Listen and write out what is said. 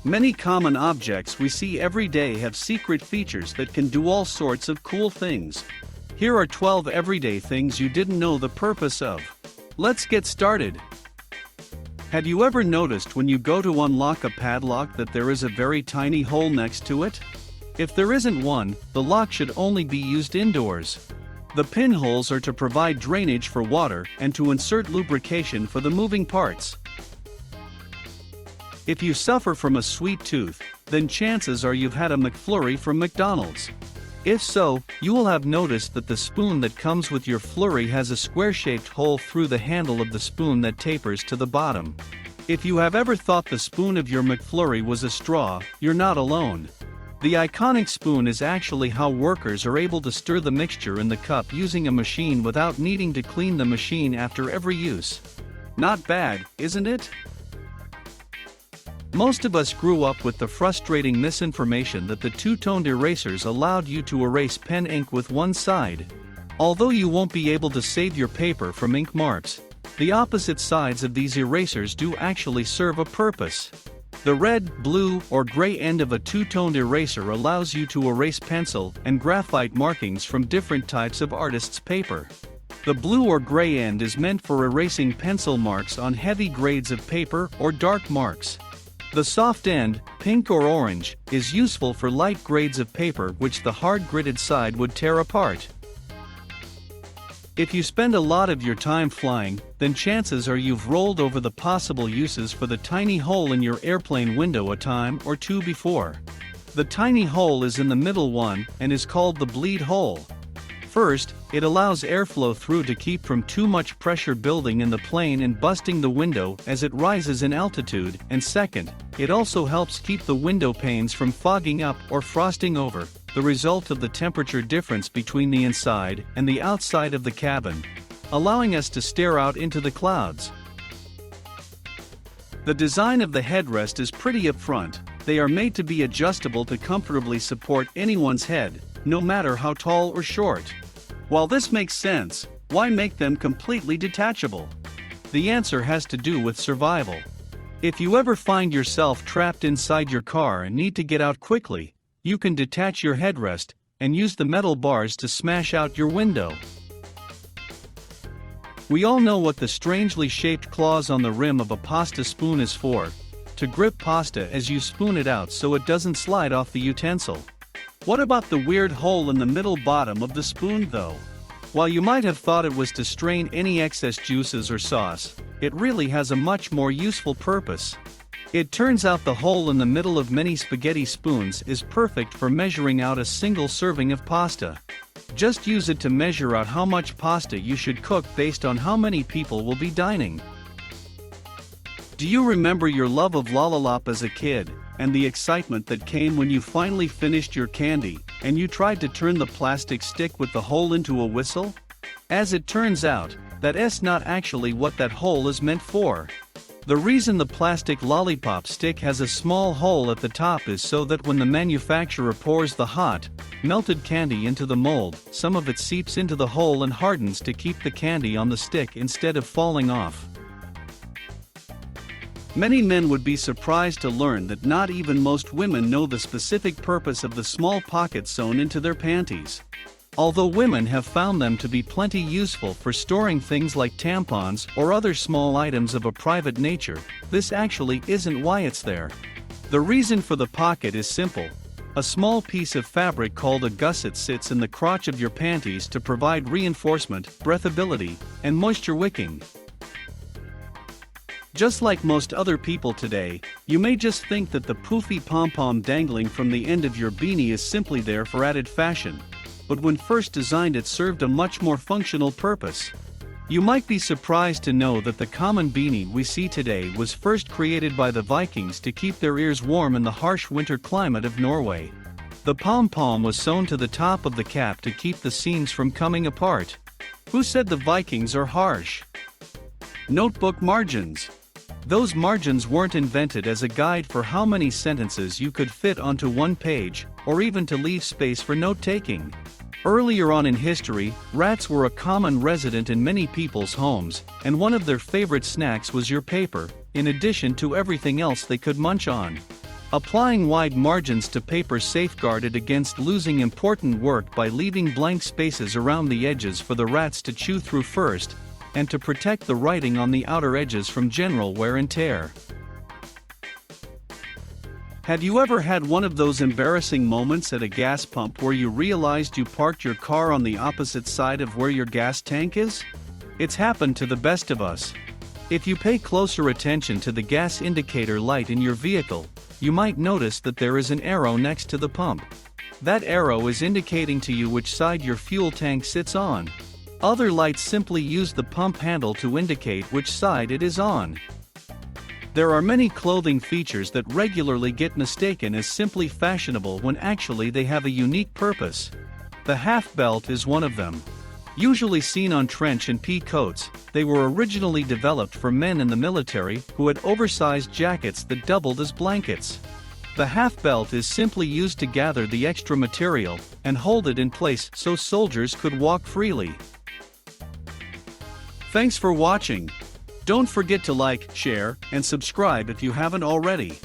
Many common objects we see every day have secret features that can do all sorts of cool things. Here are 12 everyday things you didn't know the purpose of. Let's get started. Have you ever noticed when you go to unlock a padlock that there is a very tiny hole next to it? If there isn't one, the lock should only be used indoors. The pinholes are to provide drainage for water and to insert lubrication for the moving parts. If you suffer from a sweet tooth, then chances are you've had a McFlurry from McDonald's. If so, you will have noticed that the spoon that comes with your flurry has a square-shaped hole through the handle of the spoon that tapers to the bottom. If you have ever thought the spoon of your McFlurry was a straw, you're not alone. The iconic spoon is actually how workers are able to stir the mixture in the cup using a machine without needing to clean the machine after every use. Not bad, isn't it? Most of us grew up with the frustrating misinformation that the two-toned erasers allowed you to erase pen ink with one side. Although you won't be able to save your paper from ink marks, the opposite sides of these erasers do actually serve a purpose. The red, blue, or gray end of a two-toned eraser allows you to erase pencil and graphite markings from different types of artist's paper. The blue or gray end is meant for erasing pencil marks on heavy grades of paper or dark marks. The soft end, pink or orange, is useful for light grades of paper which the hard gridded side would tear apart. If you spend a lot of your time flying, then chances are you've rolled over the possible uses for the tiny hole in your airplane window a time or two before. The tiny hole is in the middle one and is called the bleed hole. First, it allows airflow through to keep from too much pressure building in the plane and busting the window as it rises in altitude, and second, it also helps keep the window panes from fogging up or frosting over, the result of the temperature difference between the inside and the outside of the cabin, allowing us to stare out into the clouds. The design of the headrest is pretty upfront. They are made to be adjustable to comfortably support anyone's head, no matter how tall or short. While this makes sense, why make them completely detachable? The answer has to do with survival. If you ever find yourself trapped inside your car and need to get out quickly, you can detach your headrest and use the metal bars to smash out your window. We all know what the strangely shaped claws on the rim of a pasta spoon is for: to grip pasta as you spoon it out so it doesn't slide off the utensil. What about the weird hole in the middle bottom of the spoon though? While you might have thought it was to strain any excess juices or sauce, it really has a much more useful purpose. It turns out the hole in the middle of many spaghetti spoons is perfect for measuring out a single serving of pasta. Just use it to measure out how much pasta you should cook based on how many people will be dining. Do you remember your love of Lollipop as a kid, and the excitement that came when you finally finished your candy, and you tried to turn the plastic stick with the hole into a whistle? As it turns out, that's not actually what that hole is meant for. The reason the plastic lollipop stick has a small hole at the top is so that when the manufacturer pours the hot, melted candy into the mold, some of it seeps into the hole and hardens to keep the candy on the stick instead of falling off. Many men would be surprised to learn that not even most women know the specific purpose of the small pockets sewn into their panties. Although women have found them to be plenty useful for storing things like tampons or other small items of a private nature, this actually isn't why it's there. The reason for the pocket is simple. A small piece of fabric called a gusset sits in the crotch of your panties to provide reinforcement, breathability, and moisture wicking. Just like most other people today, you may just think that the poofy pom-pom dangling from the end of your beanie is simply there for added fashion. But when first designed, it served a much more functional purpose. You might be surprised to know that the common beanie we see today was first created by the Vikings to keep their ears warm in the harsh winter climate of Norway. The pom-pom was sewn to the top of the cap to keep the seams from coming apart. Who said the Vikings are harsh? Notebook margins. Those margins weren't invented as a guide for how many sentences you could fit onto one page, or even to leave space for note-taking. Earlier on in history, rats were a common resident in many people's homes, and one of their favorite snacks was your paper, in addition to everything else they could munch on. Applying wide margins to paper safeguarded against losing important work by leaving blank spaces around the edges for the rats to chew through first, and to protect the writing on the outer edges from general wear and tear. Have you ever had one of those embarrassing moments at a gas pump where you realized you parked your car on the opposite side of where your gas tank is? It's happened to the best of us. If you pay closer attention to the gas indicator light in your vehicle, you might notice that there is an arrow next to the pump. That arrow is indicating to you which side your fuel tank sits on. Other lights simply use the pump handle to indicate which side it is on. There are many clothing features that regularly get mistaken as simply fashionable when actually they have a unique purpose. The half belt is one of them. Usually seen on trench and pea coats, they were originally developed for men in the military who had oversized jackets that doubled as blankets. The half belt is simply used to gather the extra material and hold it in place so soldiers could walk freely. Thanks for watching. Don't forget to like, share, and subscribe if you haven't already.